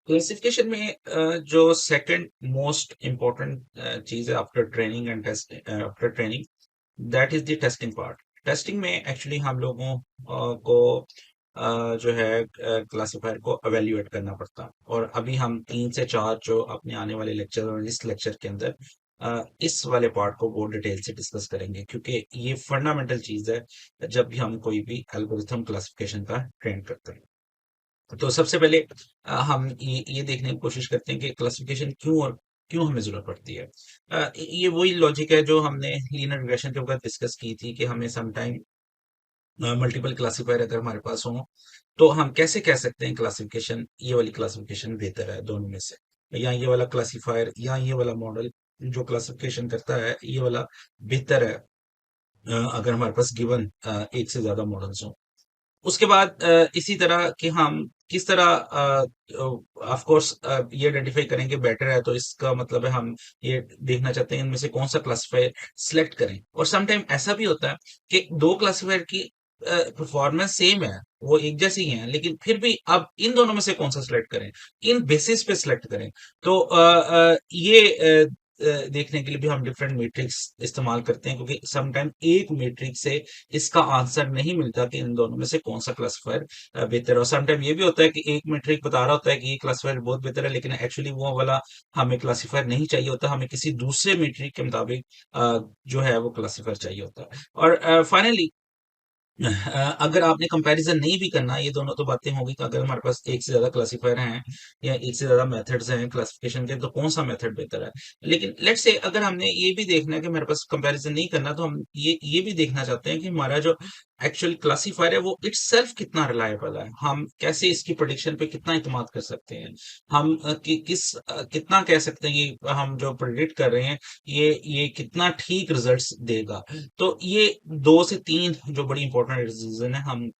Classification में जो second most important चीज है after training and test after training, that is the testing part. Testing में actually हम लोगों को जो है क्लासिफायर को एवेल्युएट करना पड़ता है। और अभी हम 3 से 4 जो अपने आने वाले लेक्चर और इस लेक्चर के अंदर इस वाले पार्ट को बहुत डिटेल से डिस्कस करेंगे, क्योंकि ये फंडामेंटल चीज है जब भी हम कोई भी एल्गोरिथम क्लासिफिकेशन का ट्रेन करते हैं। तो सबसे पहले हम ये देखने की कोशिश करते हैं कि क्लासिफिकेशन क्यों और क्यों हमें जरूरत पड़ती है। ये वही लॉजिक है जो हमने लीनियर रिग्रेशन के वक्त डिस्कस की थी कि हमें समटाइम मल्टीपल क्लासिफायर अगर हमारे पास हो तो हम कैसे कह सकते हैं क्लासिफिकेशन, ये वाली क्लासिफिकेशन बेहतर है दोनों में से, या ये वाला क्लासिफायर या ये वाला मॉडल जो क्लासिफिकेशन करता है ये वाला बेहतर है अगर हमारे पास गिवन एक से ज्यादा मॉडल्स हो। उसके बाद इसी तरह कि हम किस तरह ऑफ कोर्स ये आइडेंटिफाई करेंगे बेटर है, तो इसका मतलब है हम ये देखना चाहते हैं इनमें से कौन सा क्लासिफायर सिलेक्ट करें। और समटाइम ऐसा भी होता है कि दो क्लासिफायर की परफॉर्मेंस सेम है, वो एक जैसी ही है, लेकिन फिर भी अब इन दोनों में से कौन सा सिलेक्ट करें, किन बेसिस पे सिलेक्ट करें। तो देखने के लिए भी हम डिफरेंट मैट्रिक्स इस्तेमाल करते हैं, क्योंकि समटाइम एक मैट्रिक्स से इसका आंसर नहीं मिलता कि इन दोनों में से कौन सा क्लासिफायर बेहतर है। और समटाइम ये भी होता है कि एक मैट्रिक बता रहा होता है कि ये क्लासिफायर बहुत बेहतर है, लेकिन एक्चुअली वो वाला हमें क्लासिफायर नहीं चाहिए होता, हमें किसी दूसरे मैट्रिक के मुताबिक जो है वो क्लासिफायर चाहिए होता है। और फाइनली अगर आपने कंपैरिजन नहीं भी करना, ये दोनों तो बातें होगी कि अगर हमारे पास एक से ज्यादा क्लासिफायर हैं या एक से ज्यादा मेथड्स हैं क्लासिफिकेशन के, तो कौन सा मेथड बेहतर है। लेकिन लेट्स से अगर हमने ये भी देखना है कि हमारे पास कंपैरिजन नहीं करना, तो हम ये भी देखना चाहते हैं कि हमारा जो एक्चुअल क्लासिफायर है वो इटसेल्फ कितना रिलायबल है, हम कैसे इसकी प्रेडिक्शन पे कितना इत्मीनान कर सकते हैं, हम कितना कह सकते हैं कि हम जो प्रेडिक्ट कर रहे हैं ये कितना ठीक रिजल्ट्स देगा। तो ये 2 से 3 जो बड़ी इंपॉर्टेंट रीजन है, हम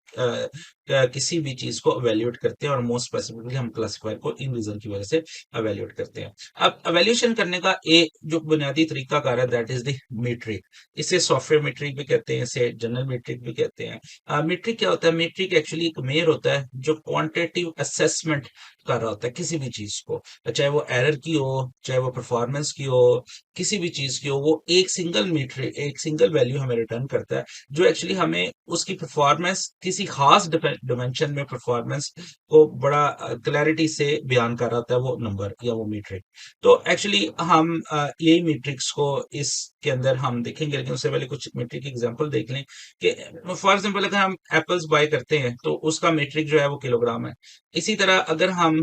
किसी भी चीज को अवेल्युएट करते हैं, और मोस्ट स्पेसिफिकली हम क्लासिफायर को इन रीजन की वजह से अवेल्युएट करते हैं। अब अवेल्यूएशन करने का एक जो बुनियादी तरीका कार है, दैट इज द मीट्रिक। इसे सॉफ्टवेयर मीट्रिक भी कहते हैं, इसे जनरल मीट्रिक भी कहते हैं। मीट्रिक क्या होता है? मीट्रिक एक्चुअली एक मेयर होता है जो क्वांटिटेटिव असेसमेंट कर रहा होता है किसी भी चीज को, चाहे वो एरर की हो, चाहे वो परफॉर्मेंस की हो, किसी भी चीज की हो, वो एक सिंगल मीट्रिक, एक सिंगल वैल्यू हमें रिटर्न करता है, जो एक्चुअली हमें उसकी परफॉर्मेंस किसी खास डिमेंशन में परफॉर्मेंस को बड़ा क्लैरिटी से बयान कर रहा होता है, वो नंबर या वो मीट्रिक। तो एक्चुअली हम यही मीट्रिक्स को इसके अंदर हम देखेंगे, लेकिन उससे पहले कुछ मीट्रिक की एग्जांपल देख लें कि फॉर एग्जांपल अगर हम एप्पल्स बाय करते हैं तो उसका मीट्रिक जो है वो किलोग्राम है। इसी तरह अगर हम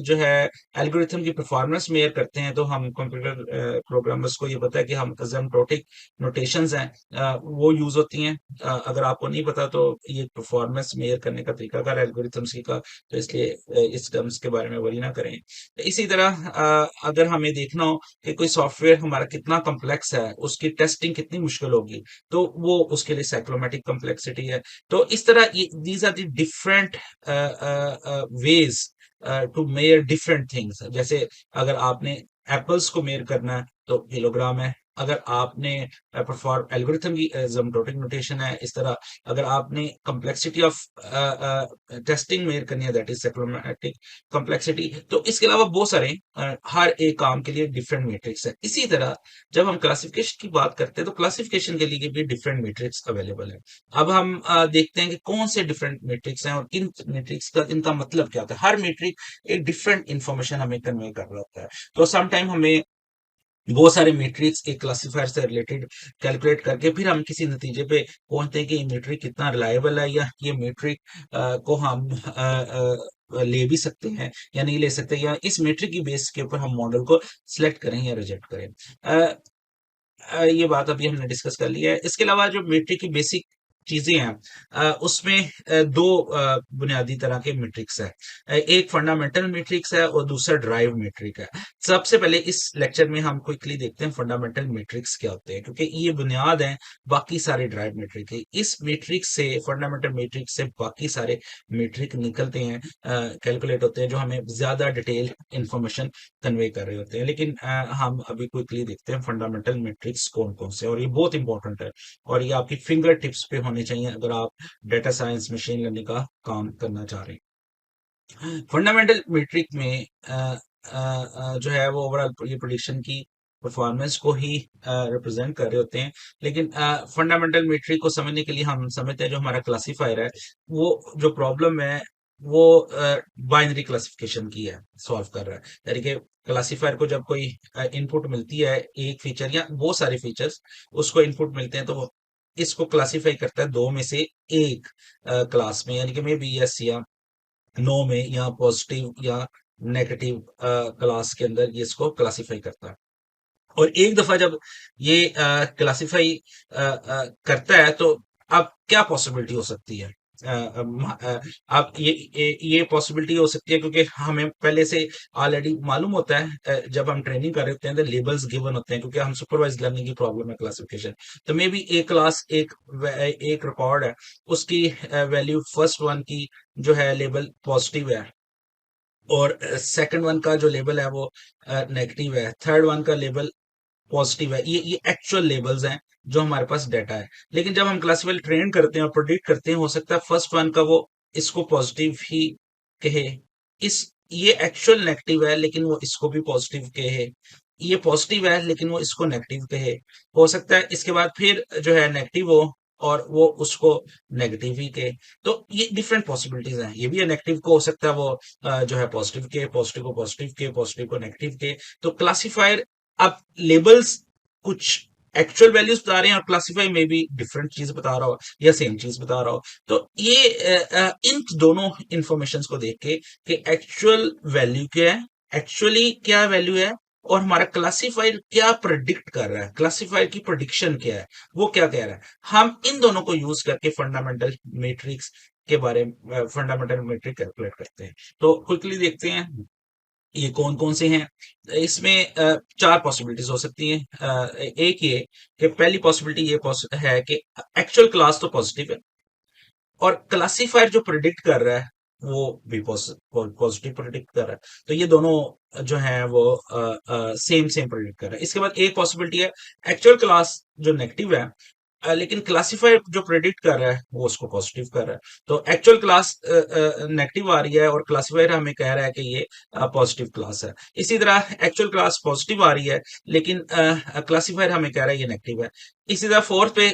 जो है एल्गोरिथम की परफॉर्मेंस मेयर करते हैं, तो हम कंप्यूटर प्रोग्रामर्स को ये पता है कि हम एसिम्प्टोटिक नोटेशंस हैं वो यूज होती हैं। अगर आपको नहीं पता तो ये परफॉर्मेंस मेयर करने का तरीका का एल्गोरिथम्स की का, तो इसलिए इस टर्म्स के बारे में वरी ना करें। इसी तरह अगर हमें देखना हो कि कोई सॉफ्टवेयर हमारा कितना कॉम्प्लेक्स है, उसकी टेस्टिंग कितनी मुश्किल होगी, तो वो उसके लिए साइक्लोमेटिक कॉम्प्लेक्सिटी है। तो इस तरह these are the different ways to measure different things. जैसे अगर आपने एप्पल्स को मेयर करना है तो किलोग्राम है, अगर आपने परफॉर्म एल्गोरिथम की ज़ोमैटोटिक नोटेशन है इस तरह, अगर आपने कॉम्प्लेक्सिटी ऑफ टेस्टिंग मेयर करनी है, दैट इज साइक्लोमेटिक कॉम्प्लेक्सिटी। तो इसके अलावा बहुत सारे हर एक काम के लिए डिफरेंट मैट्रिक्स है। इसी तरह जब हम क्लासिफिकेशन की बात करते हैं तो क्लासिफिकेशन के लिए भी डिफरेंट मैट्रिक्स अवेलेबल है। अब हम देखते हैं कि कौन से डिफरेंट मैट्रिक्स हैं और किन मैट्रिक्स का इनका मतलब क्या होता है। हर मैट्रिक एक डिफरेंट इंफॉर्मेशन हमें कन्वे कर रहा होता है। तो सम टाइम हमें बहुत सारे मैट्रिक्स एक क्लासिफायर से रिलेटेड कैलकुलेट करके फिर हम किसी नतीजे पे पहुंचते हैं कि ये मैट्रिक कितना रिलायबल है, या ये मैट्रिक को हम ले भी सकते हैं या नहीं ले सकते, या इस मैट्रिक की बेस के ऊपर हम मॉडल को सिलेक्ट करें या रिजेक्ट करें। ये बात अभी हमने डिस्कस कर लिया है। इसके अलावा जो मैट्रिक की बेसिक चीजें हैं उसमें दो बुनियादी तरह के मैट्रिक्स है। एक फंडामेंटल मैट्रिक्स है और दूसरा ड्राइव मैट्रिक है। सबसे पहले इस लेक्चर में हम क्विकली देखते हैं फंडामेंटल मैट्रिक्स क्या होते हैं, क्योंकि ये बुनियाद है बाकी सारे ड्राइव मैट्रिक है। इस मैट्रिक्स से, फंडामेंटल मैट्रिक्स से बाकी सारे मैट्रिक निकलते हैं, कैलकुलेट होते हैं, जो हमें ज्यादा डिटेल इंफॉर्मेशन कन्वे कर रहे होते हैं। लेकिन हम अभी क्विकली देखते हैं फंडामेंटल मैट्रिक्स कौन कौन से, और ये बहुत इंपॉर्टेंट है और ये आपकी फिंगर टिप्स पे होने चाहिए अगर आप डेटा साइंस मशीन लर्निंग का काम करना चाह रहे हैं। फंडामेंटल मीट्रिक में जो है वो ओवरऑल ये प्रोडिक्शन की परफॉर्मेंस को ही रिप्रेजेंट कर रहे होते हैं। लेकिन फंडामेंटल मीट्रिक को समझने के लिए हम समझते हैं जो हमारा क्लासिफायर है, वो जो प्रॉब्लम है वो बाइनरी क्लासिफिकेशन की है, सॉल्व कर रहा है। यानी कि क्लासिफायर को जब कोई इनपुट मिलती है, एक फीचर या बहुत सारे फीचर्स उसको इनपुट मिलते हैं, तो वो इसको क्लासिफाई करता है दो में से एक क्लास में, यानी कि मे बी यस या नो में, या पॉजिटिव या नेगेटिव क्लास के अंदर ये इसको क्लासिफाई करता है। और एक दफा जब ये क्लासिफाई करता है, तो अब क्या पॉसिबिलिटी हो सकती है? अब ये पॉसिबिलिटी हो सकती है क्योंकि हमें पहले से ऑलरेडी मालूम होता है, जब हम ट्रेनिंग कर रहे होते हैं तो लेबल्स गिवन होते हैं, क्योंकि हम सुपरवाइज लर्निंग की प्रॉब्लम है क्लासिफिकेशन। तो मे बी एक क्लास एक रिकॉर्ड है, उसकी वैल्यू फर्स्ट वन की जो है लेबल पॉजिटिव है, और सेकंड वन का जो लेबल है वो नेगेटिव है, थर्ड वन का लेबल पॉजिटिव है। ये एक्चुअल लेबल्स हैं जो हमारे पास डाटा है। लेकिन जब हम क्लासिफाई ट्रेन करते हैं और प्रोडिक्ट करते हैं, हो सकता है फर्स्ट वन का वो इसको पॉजिटिव ही कहे, इस ये एक्चुअल नेगेटिव है लेकिन वो इसको भी पॉजिटिव कहे, ये पॉजिटिव है लेकिन वो इसको नेगेटिव कहे। हो सकता है इसके बाद फिर जो है नेगेटिव हो और वो उसको नेगेटिव ही कहे। तो ये डिफरेंट पॉसिबिलिटीज हैं। ये भी नेगेटिव को हो सकता है वो जो है पॉजिटिव के, पॉजिटिव को पॉजिटिव के, पॉजिटिव को नेगेटिव के। तो क्लासिफायर, अब लेबल्स कुछ एक्चुअल वैल्यूज बता रहे हैं और क्लासिफाई में भी डिफरेंट चीज बता रहा हो या सेम चीज बता रहा हो। तो ये इन दोनों इंफॉर्मेशन को देख के कि एक्चुअल वैल्यू क्या है, एक्चुअली क्या वैल्यू है, और हमारा क्लासिफायर क्या प्रिडिक्ट कर रहा है, क्लासिफायर की प्रिडिक्शन क्या है, वो क्या कह रहा है, हम इन दोनों को यूज करके फंडामेंटल मैट्रिक्स के बारे में, फंडामेंटल मैट्रिक कैलकुलेट करते हैं। तो क्विकली देखते हैं ये कौन कौन से हैं। इसमें चार पॉसिबिलिटीज हो सकती हैं। एक ये कि पहली पॉसिबिलिटी ये है कि एक्चुअल क्लास तो पॉजिटिव है और क्लासिफायर जो प्रिडिक्ट कर रहा है वो भी पॉजिटिव प्रिडिक्ट कर रहा है। तो ये दोनों जो है वो सेम सेम प्रिडिक्ट कर रहा है। इसके बाद एक पॉसिबिलिटी है एक्चुअल क्लास जो नेगेटिव है, लेकिन क्लासिफायर जो प्रेडिक्ट कर रहा है वो उसको पॉजिटिव कर रहा है। तो एक्चुअल क्लास नेगेटिव आ रही है और क्लासिफायर हमें कह रहा है कि ये पॉजिटिव क्लास है। इसी तरह एक्चुअल क्लास पॉजिटिव आ रही है लेकिन क्लासिफायर हमें कह रहा है ये नेगेटिव है। इसी तरह फोर्थ पे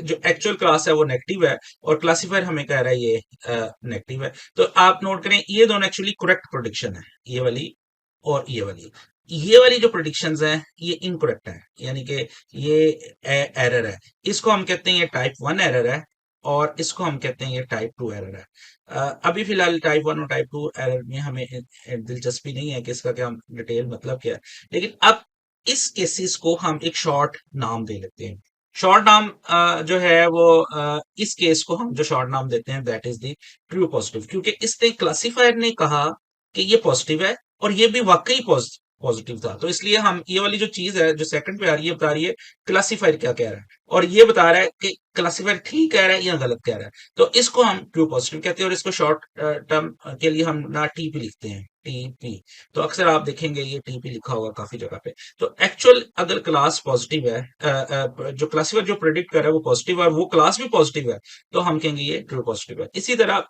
जो एक्चुअल क्लास है वो नेगेटिव है और क्लासिफायर हमें कह रहा है ये नेगेटिव है। तो आप नोट करें ये दोनों एक्चुअली करेक्ट प्रोडिक्शन है, ये वाली और ये वाली। ये वाली जो प्रोडिक्शंस हैं ये इनकरेक्ट है, यानी कि ये एरर है। इसको हम कहते हैं ये टाइप वन एरर है और इसको हम कहते हैं ये टाइप टू एरर है। अभी फिलहाल टाइप वन और टाइप टू एरर में हमें दिलचस्पी नहीं है कि इसका क्या डिटेल मतलब क्या है। लेकिन अब इस केसेस को हम एक शॉर्ट नाम दे लेते हैं। शॉर्ट नाम जो है वो इस केस को हम जो शॉर्ट नाम देते हैं that is the true positive, क्योंकि इसने क्लासिफायर ने कहा कि ये पॉजिटिव है और ये भी वाकई पॉजिटिव था। तो इसलिए हम ये वाली जो चीज है जो सेकंड पे आ रही है बता रही है क्लासिफायर क्या कह रहा है, और ये बता रहा है कि क्लासिफायर ठीक कह रहा है या गलत कह रहा है। तो इसको हम ट्रू पॉजिटिव कहते हैं और इसको शॉर्ट टर्म के लिए हम ना टीपी लिखते हैं, टीपी। तो अक्सर आप देखेंगे ये टीपी लिखा होगा काफी जगह पे। तो एक्चुअल अगर क्लास पॉजिटिव है, जो क्लासिफायर जो प्रेडिक्ट कर रहा है वो पॉजिटिव है और वो क्लास भी पॉजिटिव है, तो हम कहेंगे ये ट्रू पॉजिटिव है। इसी तरह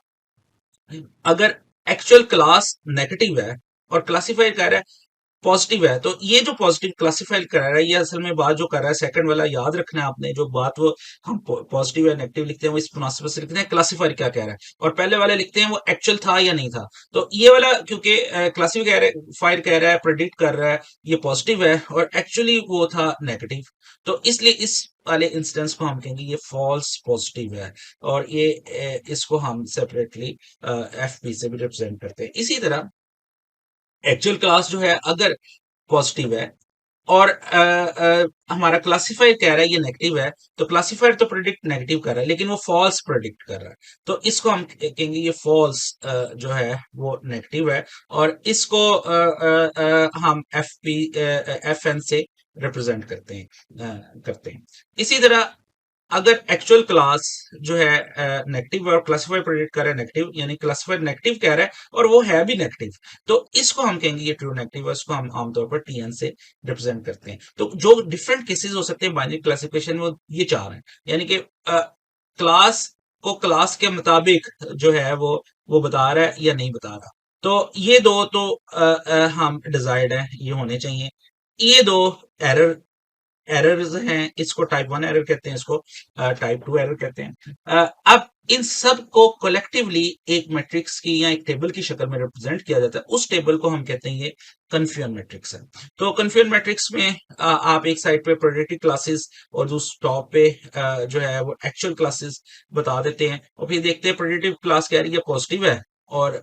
अगर एक्चुअल क्लास नेगेटिव है और क्लासिफायर कह रहा है पॉजिटिव है, तो ये जो पॉजिटिव क्लासिफाई कर रहा है ये असल में बात जो कर रहा है सेकंड वाला याद रखना है आपने, जो बात वो हम पॉजिटिव या नेगेटिव लिखते हैं वो इस मुनासिबत से लिखते हैं क्लासिफायर क्या कह रहा है, और पहले वाले लिखते हैं वो एक्चुअल था या नहीं था। तो ये वाला क्योंकि क्लासिफायर कह रहा है प्रेडिक्ट कर रहा है ये पॉजिटिव है और एक्चुअली वो था नेगेटिव, तो इसलिए इस वाले इंस्टेंस को हम कहेंगे ये फॉल्स पॉजिटिव है, और ये इसको हम सेपरेटली एफ पी से भी रिप्रेजेंट करते हैं। इसी तरह एक्चुअल क्लास जो है अगर पॉजिटिव है और हमारा क्लासिफायर कह रहा है ये नेगेटिव है, तो क्लासिफायर तो प्रेडिक्ट नेगेटिव कर रहा है लेकिन वो फॉल्स प्रेडिक्ट कर रहा है, तो इसको हम कहेंगे ये फॉल्स जो है वो नेगेटिव है, और इसको हम एफ पी एफ एन से रिप्रेजेंट करते हैं। इसी तरह अगर एक्चुअल क्लास जो है नेगेटिव और क्लासिफायर प्रेडिक्ट कर रहा है नेगेटिव, यानी क्लासिफायर नेगेटिव कह रहा है और वो है भी नेगेटिव, तो इसको हम कहेंगे ये ट्रू नेगेटिव है, इसको हम आमतौर पर टीएन से रिप्रेजेंट करते हैं। तो जो डिफरेंट केसेस हो सकते हैं बाइनरी क्लासिफिकेशन में वो ये चार हैं, यानी कि क्लास को क्लास के मुताबिक जो है वो बता रहा है या नहीं बता रहा। तो ये दो तो हम डिजायर्ड है, ये होने चाहिए। ये दो एरर एरर्स हैं, इसको टाइप 1 एरर कहते हैं, इसको टाइप 2 एरर कहते हैं। अब इन सब को कलेक्टिवली एक मैट्रिक्स की या एक टेबल की शक्ल में रिप्रेजेंट किया जाता है। उस टेबल को हम कहते हैं ये कन्फ्यूजन मैट्रिक्स है। तो कन्फ्यूजन मैट्रिक्स में आप एक साइड पे प्रोडक्टिव क्लासेस और दूसरे टॉप पे जो है वो एक्चुअल क्लासेस बता देते हैं, और फिर देखते हैं प्रोडक्टिव क्लास कह रही है पॉजिटिव है, और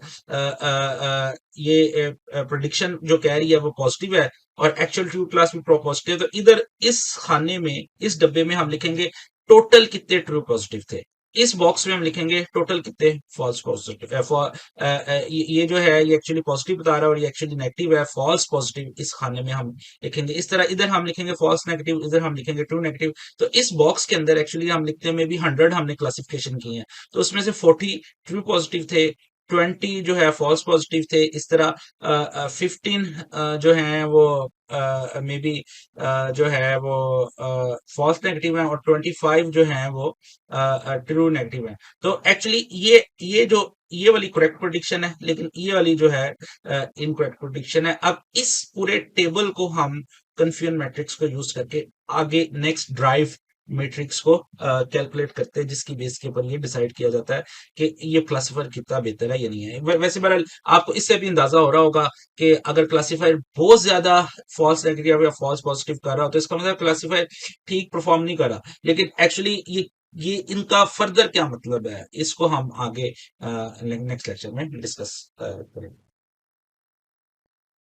ये प्रोडिक्शन जो कह रही है वो पॉजिटिव है, और एक्चुअल ट्रू क्लास भी पॉजिटिव। तो इधर इस खाने में, इस डब्बे में हम लिखेंगे टोटल कितने ट्रू पॉजिटिव थे, इस बॉक्स में हम लिखेंगे टोटल कितने फॉल्स पॉजिटिव। ये जो है ये एक्चुअली पॉजिटिव बता रहा है और ये एक्चुअली नेगेटिव है, फॉल्स पॉजिटिव इस खाने में हम लिखेंगे। इस तरह इधर हम लिखेंगे फॉल्स नेगेटिव, इधर हम लिखेंगे ट्रू नेगेटिव। तो इस बॉक्स के अंदर एक्चुअली हम लिखते हैं मे बी 100 हमने क्लासिफिकेशन की है, तो उसमें से 40 ट्रू पॉजिटिव थे, 20 जो है फॉल्स पॉजिटिव थे। इस तरह 15 जो है वो मे बी जो है वो फॉल्स नेगेटिव है, और 25 जो है वो ट्रू नेगेटिव है। तो एक्चुअली ये वाली करेक्ट प्रेडिक्शन है, लेकिन ये वाली जो है इनकरेक्ट प्रेडिक्शन है। अब इस पूरे टेबल को हम कन्फ्यूजन मैट्रिक्स को यूज करके आगे नेक्स्ट ड्राइव मैट्रिक्स को कैलकुलेट करते हैं, जिसकी बेस के ऊपर ये डिसाइड किया जाता है कि ये क्लासिफायर कितना बेहतर है या नहीं है। वैसे बहरहाल आपको इससे भी अंदाजा हो रहा होगा कि अगर क्लासिफायर बहुत ज्यादा फॉल्स नेगेटिव या फॉल्स पॉजिटिव कर रहा हो, तो इसका मतलब क्लासिफायर ठीक परफॉर्म नहीं कर रहा। लेकिन एक्चुअली ये इनका फर्दर क्या मतलब है, इसको हम आगे नेक्स्ट लेक्चर में डिस्कस करेंगे।